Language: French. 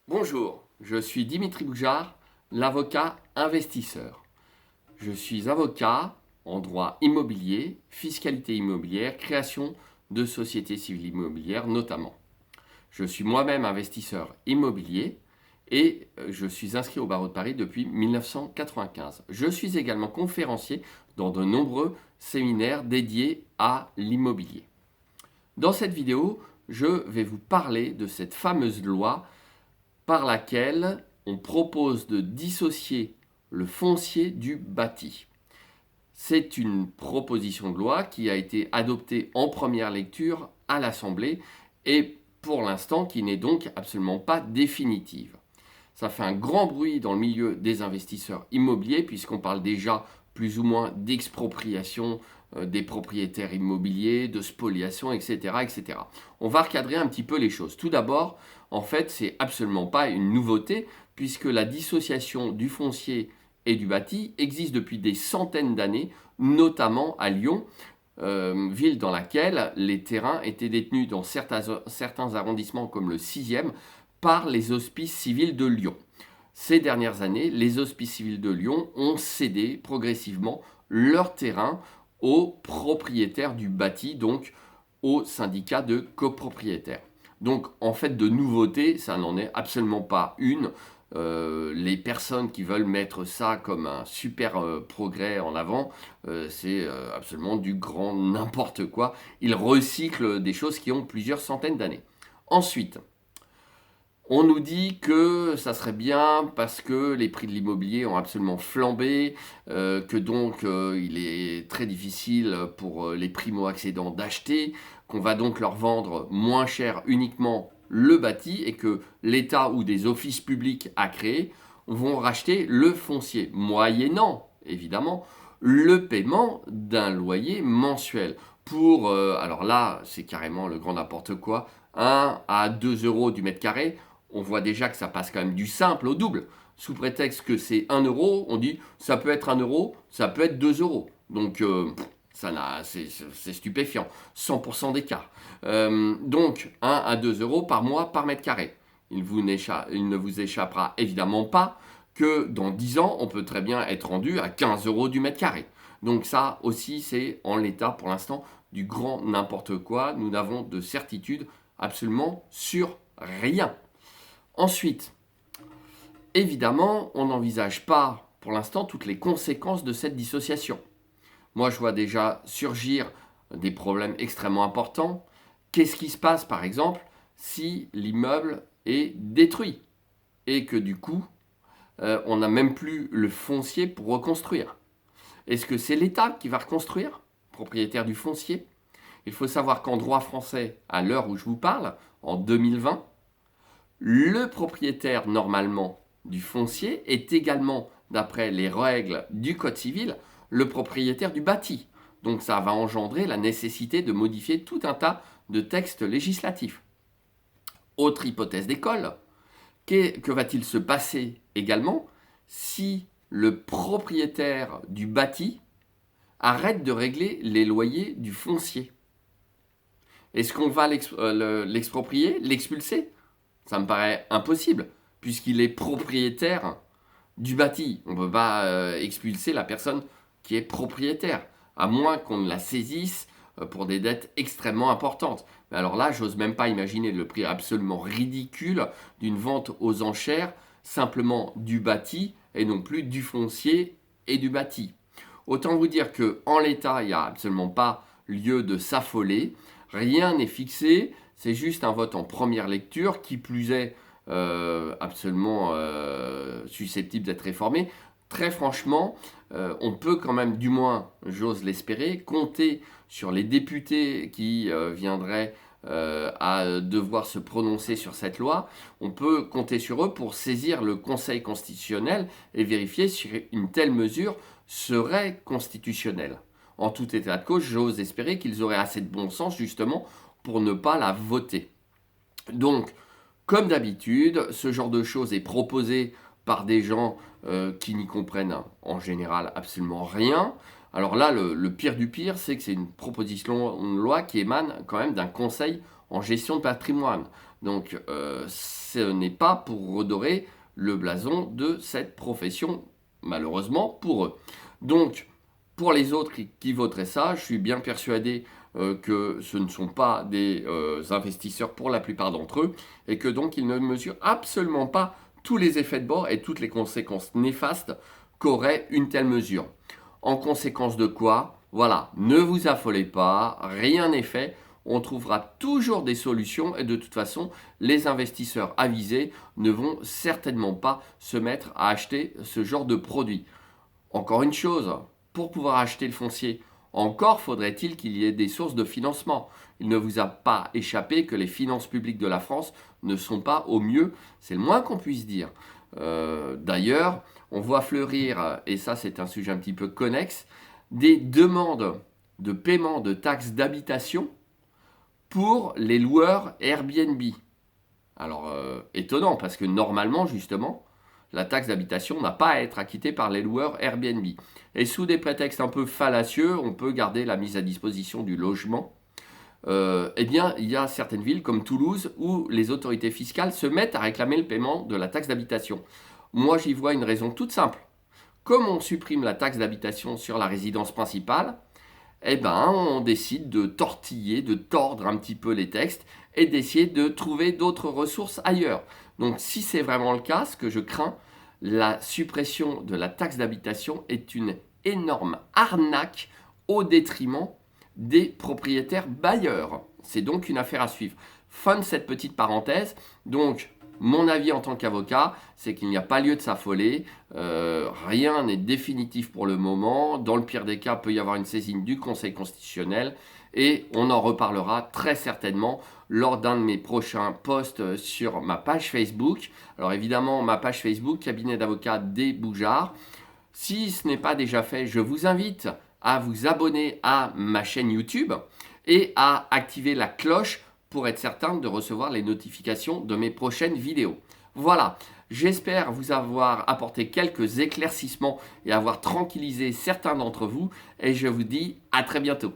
Bonjour, je suis Dimitri Boujard, l'avocat investisseur. Je suis avocat en droit immobilier, fiscalité immobilière, création de sociétés civiles immobilières notamment. Je suis moi-même investisseur immobilier et je suis inscrit au barreau de Paris depuis 1995. Je suis également conférencier dans de nombreux séminaires dédiés à l'immobilier. Dans cette vidéo, je vais vous parler de cette fameuse loi par laquelle on propose de dissocier le foncier du bâti. C'est une proposition de loi qui a été adoptée en première lecture à l'Assemblée et pour l'instant qui n'est donc absolument pas définitive. Ça fait un grand bruit dans le milieu des investisseurs immobiliers puisqu'on parle déjà plus ou moins d'expropriation des propriétaires immobiliers, de spoliation, etc., etc. On va recadrer un petit peu les choses. Tout d'abord, en fait, c'est absolument pas une nouveauté puisque la dissociation du foncier et du bâti existe depuis des centaines d'années, notamment à Lyon, ville dans laquelle les terrains étaient détenus dans certains arrondissements comme le 6e par les hospices civils de Lyon. Ces dernières années, les hospices civils de Lyon ont cédé progressivement leurs terrains aux propriétaires du bâti, donc aux syndicats de copropriétaires. Donc en fait de nouveauté, ça n'en est absolument pas une. Les personnes qui veulent mettre ça comme un super progrès en avant, c'est absolument du grand n'importe quoi. Ils recyclent des choses qui ont plusieurs centaines d'années. Ensuite, on nous dit que ça serait bien parce que les prix de l'immobilier ont absolument flambé, que donc il est très difficile pour les primo-accédants d'acheter, qu'on va donc leur vendre moins cher uniquement le bâti et que l'État ou des offices publics à créer vont racheter le foncier, moyennant évidemment le paiement d'un loyer mensuel. Pour, alors là, c'est carrément le grand n'importe quoi, 1 à 2 euros du mètre carré, on voit déjà que ça passe quand même du simple au double. Sous prétexte que c'est 1 euro, on dit ça peut être 1 euro, ça peut être 2 euros. Donc c'est stupéfiant. 100% d'écart. Donc 1 à 2 euros par mois par mètre carré. Il ne vous échappera évidemment pas que dans 10 ans, on peut très bien être rendu à 15 euros du mètre carré. Donc ça aussi, c'est en l'état pour l'instant du grand n'importe quoi. Nous n'avons de certitude absolument sur rien. Ensuite, évidemment, on n'envisage pas pour l'instant toutes les conséquences de cette dissociation. Moi, je vois déjà surgir des problèmes extrêmement importants. Qu'est-ce qui se passe, par exemple, si l'immeuble est détruit et que du coup, on n'a même plus le foncier pour reconstruire? Est-ce que c'est l'État qui va reconstruire, propriétaire du foncier? Il faut savoir qu'en droit français, à l'heure où je vous parle, en 2020, le propriétaire normalement du foncier est également, d'après les règles du Code civil, le propriétaire du bâti. Donc ça va engendrer la nécessité de modifier tout un tas de textes législatifs. Autre hypothèse d'école, que va-t-il se passer également si le propriétaire du bâti arrête de régler les loyers du foncier? Est-ce qu'on va l'exproprier, l'expulser? Ça me paraît impossible, puisqu'il est propriétaire du bâti. On ne peut pas expulser la personne qui est propriétaire, à moins qu'on ne la saisisse pour des dettes extrêmement importantes. Mais alors là, j'ose même pas imaginer le prix absolument ridicule d'une vente aux enchères simplement du bâti et non plus du foncier et du bâti. Autant vous dire qu'en l'état, il n'y a absolument pas lieu de s'affoler. Rien n'est fixé, c'est juste un vote en première lecture, qui plus est absolument susceptible d'être réformé. Très franchement, on peut quand même, du moins, j'ose l'espérer, compter sur les députés qui viendraient à devoir se prononcer sur cette loi. On peut compter sur eux pour saisir le Conseil constitutionnel et vérifier si une telle mesure serait constitutionnelle. En tout état de cause, j'ose espérer qu'ils auraient assez de bon sens justement pour ne pas la voter. Donc, comme d'habitude, ce genre de choses est proposé par des gens qui n'y comprennent en général absolument rien. Alors là, le pire du pire, c'est que c'est une proposition de loi qui émane quand même d'un conseil en gestion de patrimoine. Donc ce n'est pas pour redorer le blason de cette profession, malheureusement pour eux. Donc, pour les autres qui voteraient ça, je suis bien persuadé que ce ne sont pas des investisseurs pour la plupart d'entre eux, et que donc ils ne mesurent absolument pas tous les effets de bord et toutes les conséquences néfastes qu'aurait une telle mesure. En conséquence de quoi, voilà, ne vous affolez pas, rien n'est fait. On trouvera toujours des solutions et de toute façon, les investisseurs avisés ne vont certainement pas se mettre à acheter ce genre de produit. Encore une chose, pour pouvoir acheter le foncier, encore faudrait-il qu'il y ait des sources de financement. Il ne vous a pas échappé que les finances publiques de la France ne sont pas au mieux, c'est le moins qu'on puisse dire. D'ailleurs, on voit fleurir, et ça c'est un sujet un petit peu connexe, des demandes de paiement de taxes d'habitation pour les loueurs Airbnb. Alors, étonnant, parce que normalement, justement, la taxe d'habitation n'a pas à être acquittée par les loueurs Airbnb. Et sous des prétextes un peu fallacieux, on peut garder la mise à disposition du logement. Eh bien, il y a certaines villes comme Toulouse où les autorités fiscales se mettent à réclamer le paiement de la taxe d'habitation. Moi, j'y vois une raison toute simple. Comme on supprime la taxe d'habitation sur la résidence principale, eh ben, on décide de tortiller, de tordre un petit peu les textes et d'essayer de trouver d'autres ressources ailleurs. Donc si c'est vraiment le cas, ce que je crains, la suppression de la taxe d'habitation est une énorme arnaque au détriment des propriétaires bailleurs. C'est donc une affaire à suivre. Fin de cette petite parenthèse. Donc, mon avis en tant qu'avocat, c'est qu'il n'y a pas lieu de s'affoler. Rien n'est définitif pour le moment. Dans le pire des cas, il peut y avoir une saisine du Conseil constitutionnel. Et on en reparlera très certainement lors d'un de mes prochains posts sur ma page Facebook. Alors évidemment, ma page Facebook, cabinet d'avocats des Bougeards. Si ce n'est pas déjà fait, je vous invite à vous abonner à ma chaîne YouTube et à activer la cloche pour être certain de recevoir les notifications de mes prochaines vidéos. Voilà, j'espère vous avoir apporté quelques éclaircissements et avoir tranquillisé certains d'entre vous et je vous dis à très bientôt.